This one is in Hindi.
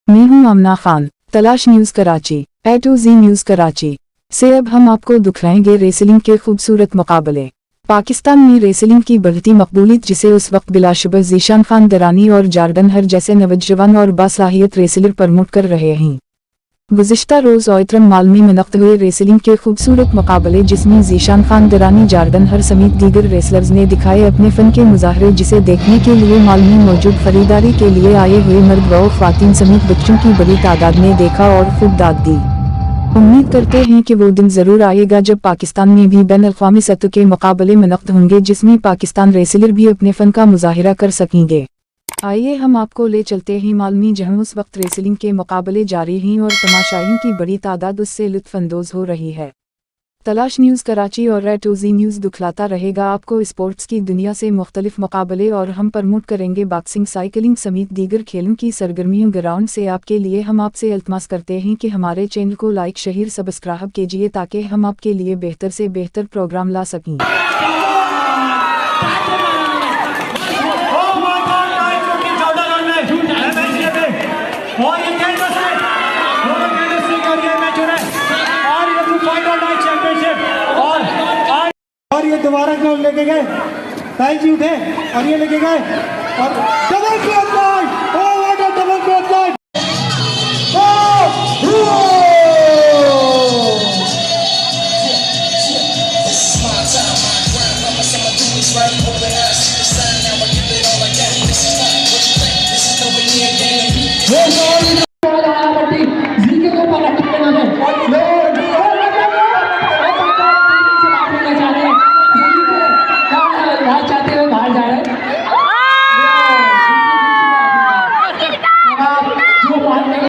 मैं हूं आमना खान, तलाश news Karachi, A to Z news Karachi से अब हम आपको दिखाएंगे रेसलिंग के खूबसूरत मुकाबले। पाकिस्तान में रेसलिंग की बढ़ती मकबूलियत, जिसे उस वक्त बिलाशुबह ज़ीशान खान दरानी और जॉर्डन हर जैसे नौजवान और बासलाहियत रेसलर प्रमोट कर रहे हैं। गुज़िश्ता रोज़ ओयत्रम माल में मुनक़्क़द हुए रेसलिंग के खूबसूरत मुकाबले, जिसमें ज़ीशान खान दरानी, जॉर्डन हर समेत दीगर रेसलर्स ने दिखाए अपने फ़न के मुज़ाहरे, जिसे देखने के लिए माल में मौजूद खरीदारी के लिए आए हुए मर्द व ख़वातीन समेत बच्चों की बड़ी तादाद ने देखा और खूब दाद दी। उम्मीद करते हैं कि वो दिन ज़रूर आएगा जब पाकिस्तान में भी बैन-अल-क़वामी सतह के मुकाबले मुनक़्क़द होंगे, जिसमें पाकिस्तान रेसलर भी अपने फ़न का मुज़ाहिरा कर सकेंगे। आइए हम आपको ले चलते हैं माल में, जहां उस वक्त रेसलिंग के मुकाबले जारी हैं और तमाशाईन की बड़ी तादाद उससे लुत्फ़अंदोज़ हो रही है। तलाश न्यूज़ कराची और A to Z न्यूज़ दिखलाता रहेगा आपको स्पोर्ट्स की दुनिया से मुख्तलिफ मुकाबले, और हम प्रमोट करेंगे बॉक्सिंग, साइकिलिंग समेत दीगर खेलों की सरगर्मियों। ग्राउंड से आपके लिए हम आपसे इल्तमास करते हैं कि हमारे चैनल को लाइक, शेयर, सब्सक्राइब कीजिए, ताकि हम आपके लिए बेहतर से बेहतर प्रोग्राम ला सकें। और ये कैंडस है, दोनों कैंडस से और ये मैच हो रहा है, और ये टू फाइनल नाइट चैंपियनशिप, और ये दोबारा क्यों लेके गए, ताई जी उठे और ये लेके गए, और double cloth night, oh what a double cloth night, Oh!